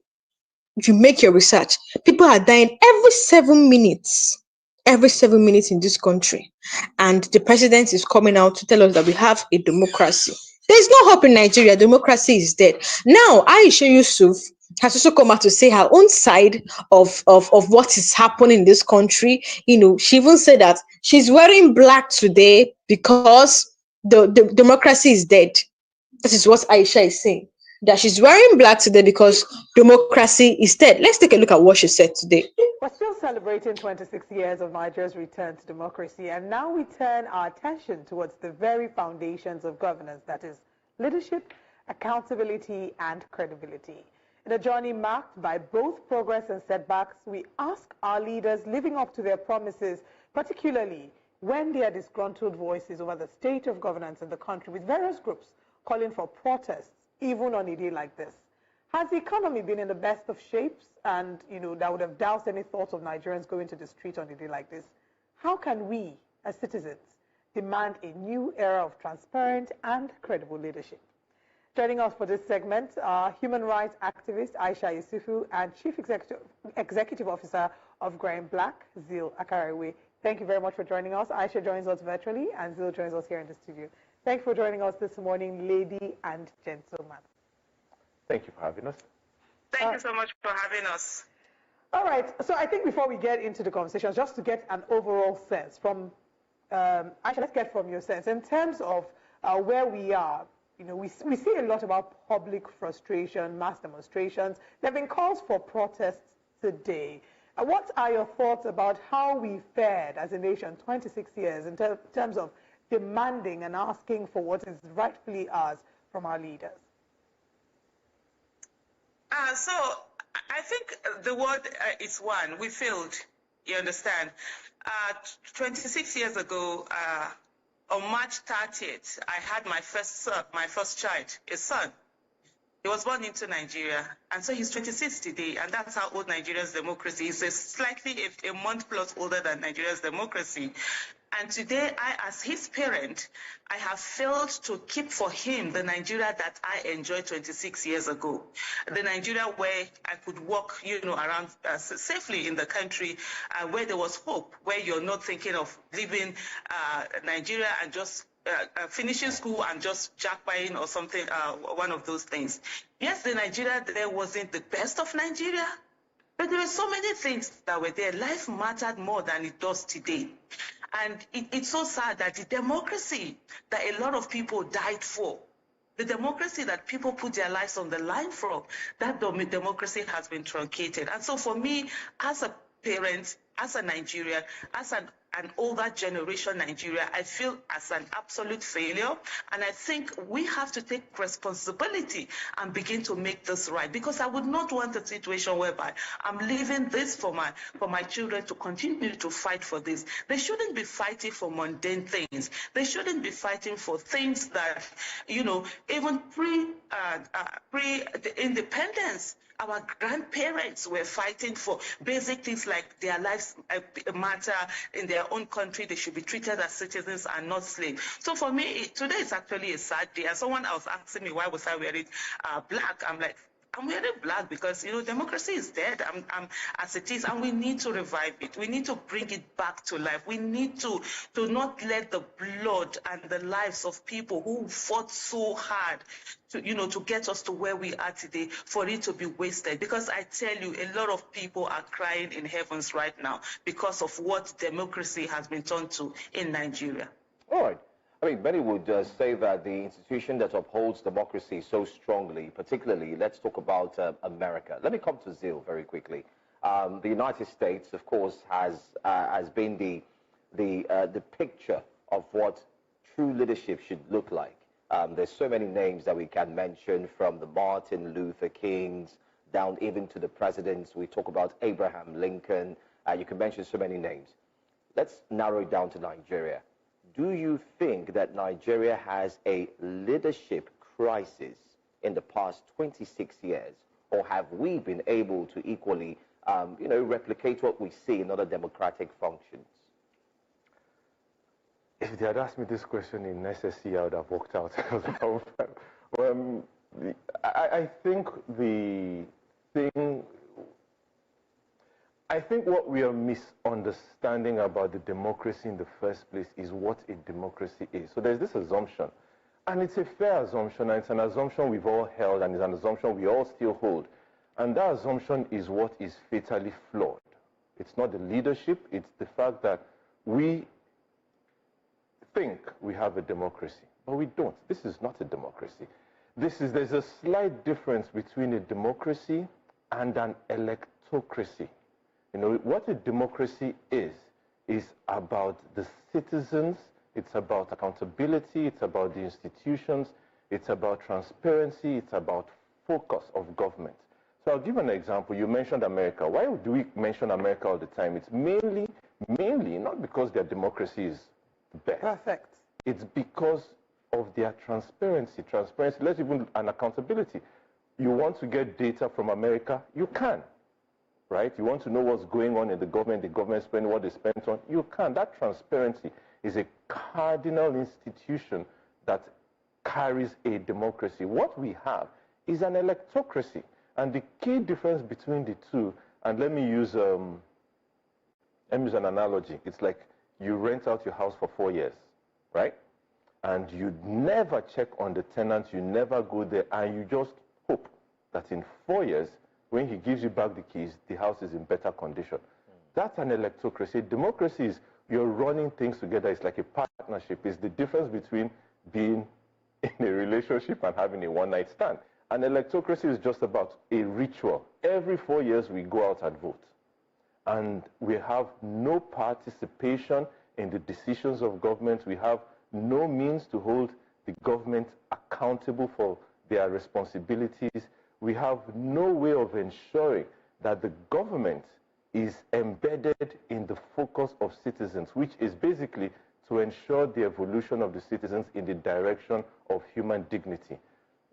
[SPEAKER 1] If you make your research, people are dying every 7 minutes. Every 7 minutes in this country. And the president is coming out to tell us that we have a democracy. There's no hope in Nigeria. Democracy is dead. Now, Aisha Yusuf has also come out to say her own side of what is happening in this country. She even said that she's wearing black today because the democracy is dead. This is what Aisha is saying. That she's wearing black today because democracy is dead. Let's take a look at what she said today.
[SPEAKER 3] We're still celebrating 26 years of Nigeria's return to democracy, and now we turn our attention towards the very foundations of governance, that is, leadership, accountability, and credibility. In a journey marked by both progress and setbacks, we ask our leaders living up to their promises, particularly when they are disgruntled voices over the state of governance in the country, with various groups calling for protests, even on a day like this. Has the economy been in the best of shapes and, that would have doused any thoughts of Nigerians going to the street on a day like this? How can we, as citizens, demand a new era of transparent and credible leadership? Joining us for this segment are human rights activist Aisha Yusufu and Chief Executive Officer of Growing Black, Zil Akarewe. Thank you very much for joining us. Aisha joins us virtually and Zil joins us here in the studio. Thank you for joining us this morning, lady and gentleman.
[SPEAKER 4] Thank you for having us.
[SPEAKER 5] Thank you so much for having us.
[SPEAKER 3] All right. So I think before we get into the conversation, just to get an overall sense from, actually, let's get from your sense in terms of where we are. We see a lot about public frustration, mass demonstrations. There have been calls for protests today. What are your thoughts about how we fared as a nation 26 years in terms of demanding and asking for what is rightfully ours from our leaders?
[SPEAKER 5] So I think the word is one. We failed. You understand? 26 years ago, on March 30th, I had my first child, a son. He was born into Nigeria, and so he's 26 today, and that's how old Nigeria's democracy is. Slightly a month plus older than Nigeria's democracy. And today, as his parent, I have failed to keep for him the Nigeria that I enjoyed 26 years ago. The Nigeria where I could walk, around safely in the country, where there was hope, where you're not thinking of leaving Nigeria and just finishing school and just jackpotting or something, one of those things. Yes, the Nigeria there wasn't the best of Nigeria, but there were so many things that were there. Life mattered more than it does today. And it's so sad that the democracy that a lot of people died for, the democracy that people put their lives on the line for, that democracy has been truncated. And so for me, as a parent, as a Nigerian, as an older generation Nigeria, I feel as an absolute failure. And I think we have to take responsibility and begin to make this right, because I would not want a situation whereby I'm leaving this for my children to continue to fight for this. They shouldn't be fighting for mundane things. They shouldn't be fighting for things that, even pre-independence, our grandparents were fighting for basic things like their lives matter in their own country. They should be treated as citizens and not slaves. So for me, today is actually a sad day. And someone else asking me why was I wearing black. I'm like, I'm wearing black because, democracy is dead as it is, and we need to revive it. We need to bring it back to life. We need to not let the blood and the lives of people who fought so hard to get us to where we are today, for it to be wasted. Because I tell you, a lot of people are crying in heavens right now because of what democracy has been turned to in Nigeria.
[SPEAKER 6] All right. I mean, many would say that the institution that upholds democracy so strongly, particularly, let's talk about America. Let me come to Zil very quickly. The United States, of course, has been the picture of what true leadership should look like. There's so many names that we can mention, from the Martin Luther Kings down even to the presidents. We talk about Abraham Lincoln. You can mention so many names. Let's narrow it down to Nigeria. Do you think that Nigeria has a leadership crisis in the past 26 years? Or have we been able to equally, replicate what we see in other democratic functions?
[SPEAKER 4] If they had asked me this question in SSC, I would have walked out. I think what we are misunderstanding about the democracy in the first place is what a democracy is. So there's this assumption, and it's a fair assumption, and it's an assumption we've all held, and it's an assumption we all still hold. And that assumption is what is fatally flawed. It's not the leadership, it's the fact that we think we have a democracy, but we don't. This is not a democracy. There's a slight difference between a democracy and an electocracy. What a democracy is about the citizens, it's about accountability, it's about the institutions, it's about transparency, it's about focus of government. So I'll give an example. You mentioned America. Why do we mention America all the time? It's mainly not because their democracy is the best.
[SPEAKER 3] Perfect.
[SPEAKER 4] It's because of their transparency, and accountability. You want to get data from America, you can. Right? You want to know what's going on in the government spending what they spend on, you can. That transparency is a cardinal institution that carries a democracy. What we have is an electocracy. And the key difference between the two, and let me use an analogy. It's like you rent out your house for 4 years, right? And you never check on the tenants, you never go there, and you just hope that in 4 years, when he gives you back the keys, the house is in better condition. That's an electocracy. Democracy is you're running things together. It's like a partnership. It's the difference between being in a relationship and having a one-night stand. An electocracy is just about a ritual. Every 4 years, we go out and vote. And we have no participation in the decisions of government. We have no means to hold the government accountable for their responsibilities. We have no way of ensuring that the government is embedded in the focus of citizens, which is basically to ensure the evolution of the citizens in the direction of human dignity.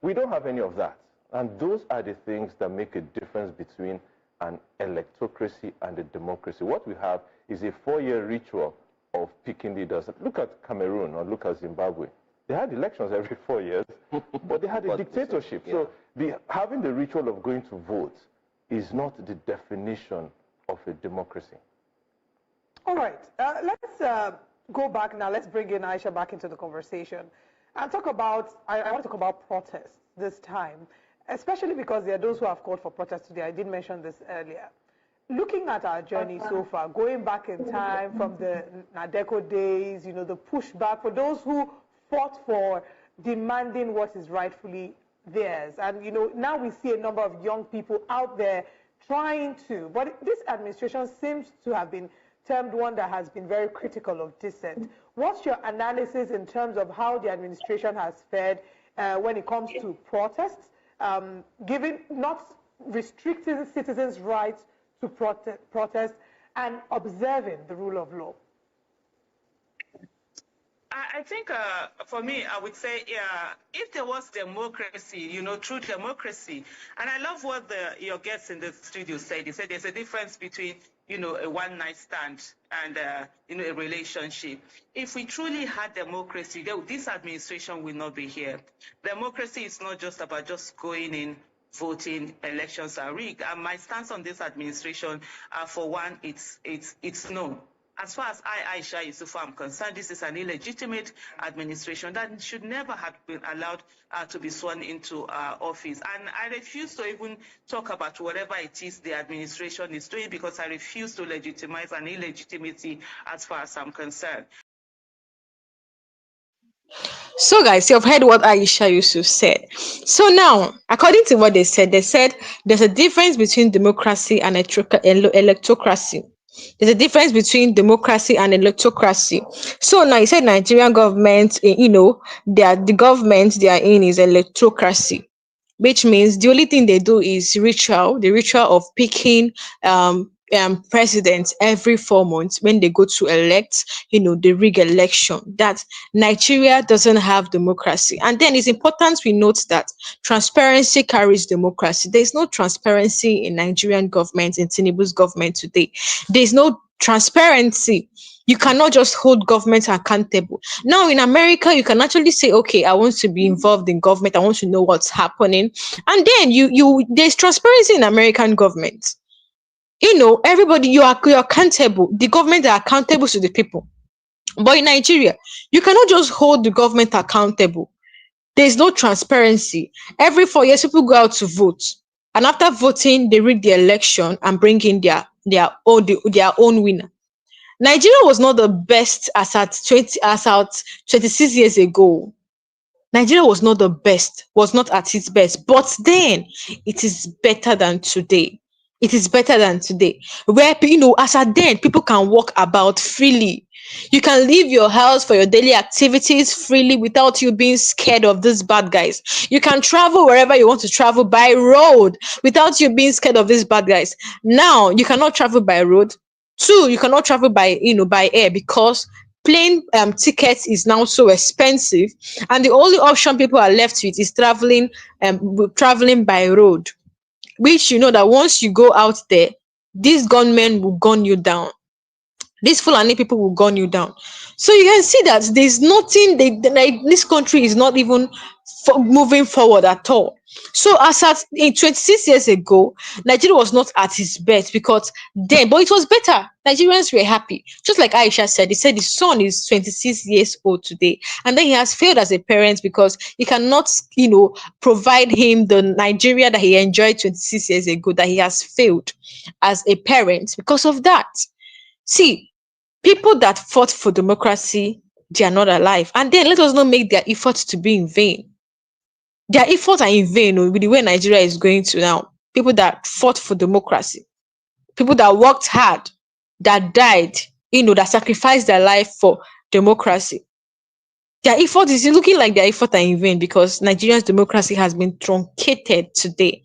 [SPEAKER 4] We don't have any of that. And those are the things that make a difference between an electocracy and a democracy. What we have is a 4-year ritual of picking leaders. Look at Cameroon or look at Zimbabwe. They had elections every 4 years, but they had a dictatorship. Yeah. So having the ritual of going to vote is not the definition of a democracy.
[SPEAKER 3] All right. Let's go back now. Let's bring in Aisha back into the conversation and talk about, I want to talk about protests this time, especially because there are those who have called for protests today. I did mention this earlier. Looking at our journey so far, going back in time from the Nadeco days, the pushback for those who fought for demanding what is rightfully theirs. And, now we see a number of young people out there trying to, but this administration seems to have been termed one that has been very critical of dissent. What's your analysis in terms of how the administration has fared when it comes to protests, giving not restricting citizens' rights to protest and observing the rule of law?
[SPEAKER 5] I think for me, I would say, if there was democracy, true democracy, and I love what your guests in the studio said. They said there's a difference between, a one-night stand and, a relationship. If we truly had democracy, this administration will not be here. Democracy is not just about just going in, voting, elections are rigged. And my stance on this administration, for one, it's no. As far as Aisha Yusufu, am concerned, this is an illegitimate administration that should never have been allowed to be sworn into office. And I refuse to even talk about whatever it is the administration is doing, because I refuse to legitimize an illegitimacy as far as I'm concerned.
[SPEAKER 1] So, guys, you've heard what Aisha Yusuf said. So now, according to what they said there's a difference between democracy and electocracy. There's a difference between democracy and electocracy. So now you said Nigerian government, the government they are in is electocracy, which means the only thing they do is the ritual of picking presidents every 4 months when they go to elect, the rig election. That Nigeria doesn't have democracy. And then it's important we note that transparency carries democracy. There's no transparency in Nigerian government, in Tinubu's government today. There's no transparency. You cannot just hold government accountable. Now in America, you can actually say, okay, I want to be involved in government. I want to know what's happening. And then there's transparency in American government. Everybody, you're accountable. The government are accountable to the people. But in Nigeria, you cannot just hold the government accountable. There's no transparency. Every 4 years, people go out to vote. And after voting, they rig the election and bring in their own winner. Nigeria was not the best as at 26 years ago. Nigeria was not the best, was not at its best, but then it is better than today. It is better than today, where as at then people can walk about freely. You can leave your house for your daily activities freely without you being scared of these bad guys. You can travel wherever you want to travel by road without you being scared of these bad guys. Now you cannot travel by road. Two, you cannot travel by air because plane tickets is now so expensive, and the only option people are left with is traveling by road, which that once you go out there, these gunmen will gun you down. These Fulani people will gun you down. So you can see that there's nothing, like, this country is not even moving forward at all. So as at 26 years ago, Nigeria was not at its best because then, but it was better. Nigerians were happy. Just like Aisha said, he said his son is 26 years old today. And then he has failed as a parent because he cannot, provide him the Nigeria that he enjoyed 26 years ago, that he has failed as a parent because of that. See, people that fought for democracy, they are not alive. And then let us not make their efforts to be in vain. Their efforts are in vain with the way Nigeria is going to now. People that fought for democracy, people that worked hard, that died, that sacrificed their life for democracy. Their effort is looking like their effort are in vain because Nigeria's democracy has been truncated today.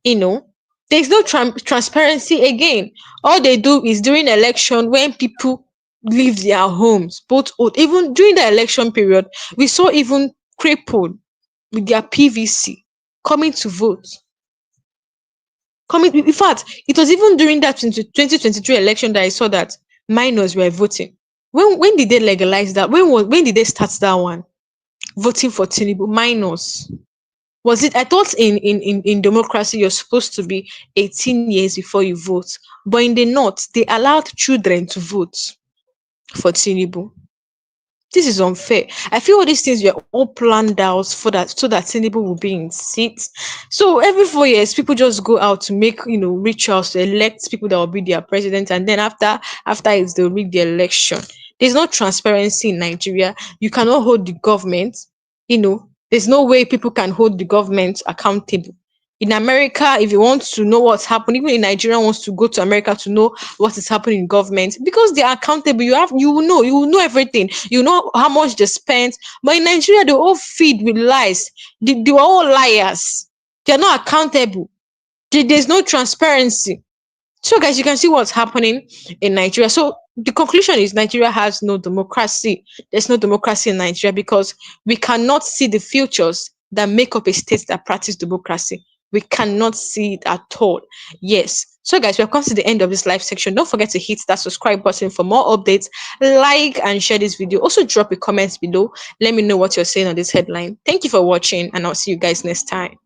[SPEAKER 1] There's no transparency again. All they do is during election when people leave their homes, both old, even during the election period, we saw even crippled with their PVC coming to vote. In fact, it was even during that 2023 election that I saw that minors were voting. When did they legalize that? When did they start that one? Voting for Tinubu, minors. Was it? I thought in democracy you're supposed to be 18 years before you vote, but in the north they allowed children to vote for Tinubu. This is unfair. I feel all these things were all planned out for that, so that Tinubu will be in seats. So every 4 years, people just go out to make rituals to elect people that will be their president, and then after it's they'll rig the election. There's no transparency in Nigeria. You cannot hold the government. There's no way people can hold the government accountable. In America, if you want to know what's happening, even in Nigeria wants to go to America to know what is happening in government, because they are accountable. You will know everything. You know how much they spent. But in Nigeria, they all feed with lies. They are all liars. They are not accountable. There's no transparency. So, guys, you can see what's happening in Nigeria. So, the conclusion is Nigeria has no democracy. There's no democracy in Nigeria because we cannot see the futures that make up a state that practice democracy. We cannot see it at all. Yes. So, guys, we have come to the end of this live section. Don't forget to hit that subscribe button for more updates. Like and share this video. Also, drop a comment below. Let me know what you're saying on this headline. Thank you for watching, and I'll see you guys next time.